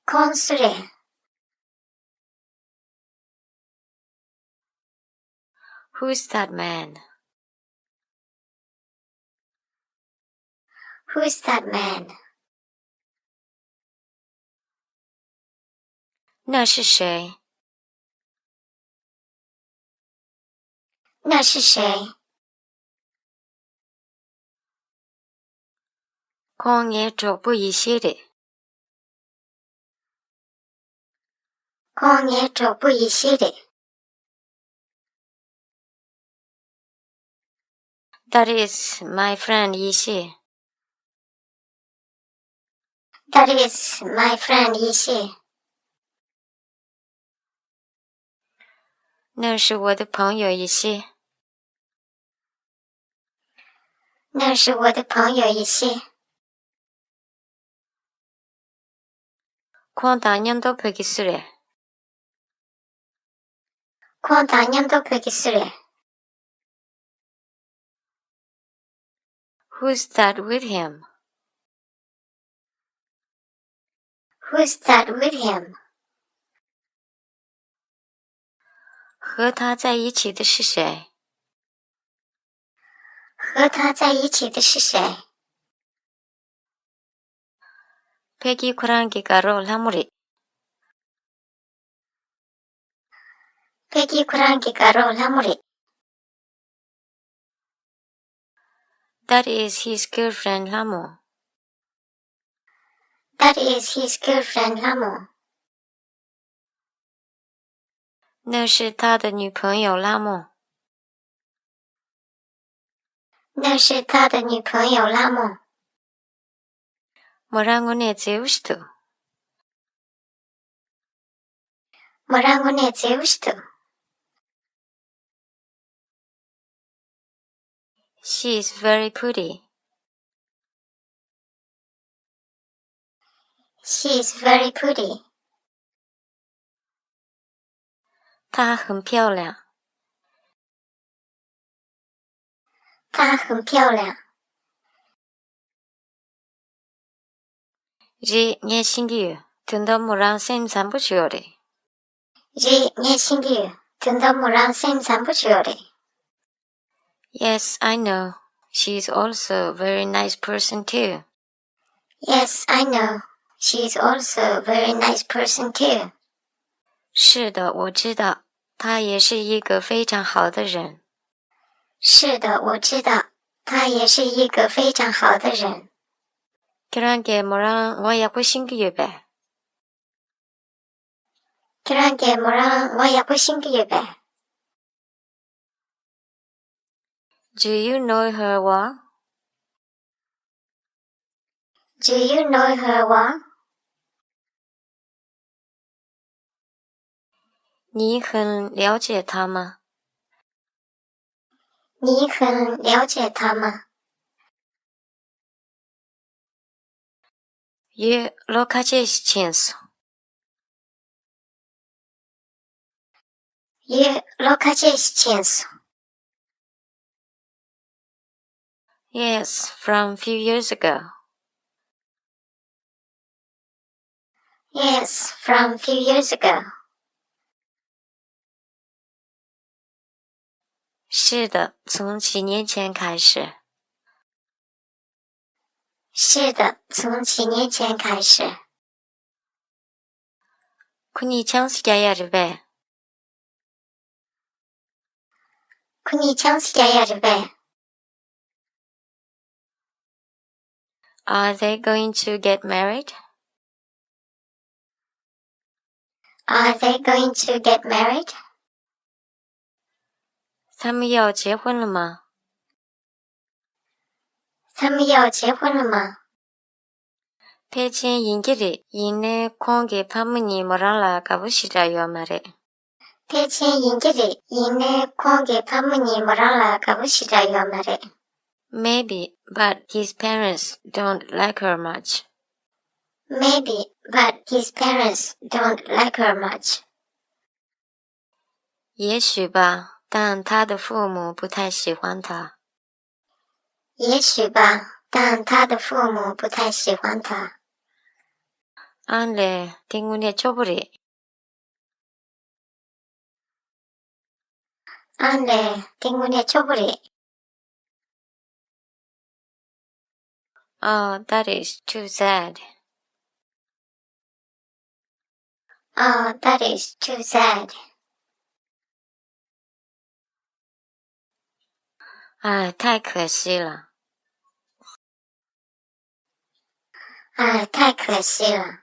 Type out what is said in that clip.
콘수레 Who's that man? Who's that man? 那是谁？那是谁？ 공에 좁으이시래. 公也走不一系列。 That is my friend 이시. That is my friend一系。那是我的朋友이시. 那是我的朋友一系。 콘다년도 베기스레. 콘 다년도 베기스레. Who's that with him? Who's that with him? 和他在一起的是谁？和他在一起的是谁？ 베기 쿠란기가로 라무리. 베기 쿠란기가로 라무리. That is his girlfriend 라무. That is his girlfriend 라무. 那是他的女朋友拉木。那是他的女朋友拉木。 뭐라고 내지우시도. 뭐라고 내지우시도. She is very pretty. She is very pretty. 她很漂亮。她很漂亮。 지 nghe 신기해. 든더무랑 쌤散步 주요래. 지 nghe 신기해. 든더무랑 쌤散步 주요래. Yes, I know. She's also a very nice person too. Yes, I know. She's also a very nice person too. 是的，我知道，她也是一个非常好的人。是的，我知道，她也是一个非常好的人。 그런 게 뭐랑 뭐야고 신기해 봐. 그런 게 뭐랑 뭐야고 신기해 봐. Do you know her well? Do you know her well? 你很了解她吗？你很了解她吗？ 예, 로카제시첸스. 예, 로카제시첸스. Yes, from few years ago. Yes, from few years ago. 是的，从几年前开始。是的，从几年前开始。 kun이 창스야야를 배. kun이 창스야야를 배. Are they going to get married? Are they going to get married? 他们要结婚了吗？他们要结婚了吗？ 패친 인기리 이내 공개 파문이 뭐랄라 가보시라요 말해. 패친 인기리 이내 공개 파문이 뭐랄라 가보시라요 말해. Maybe, but his parents don't like her much. Maybe, but his parents don't like her much. 也许吧，但他的父母不太喜欢他。也许吧，但他的父母不太喜欢他。安嘞，딩군의 쪼부리。安嘞，딩군의 쪼부리。That is too sad. That is too sad. 太可惜了。太可惜了。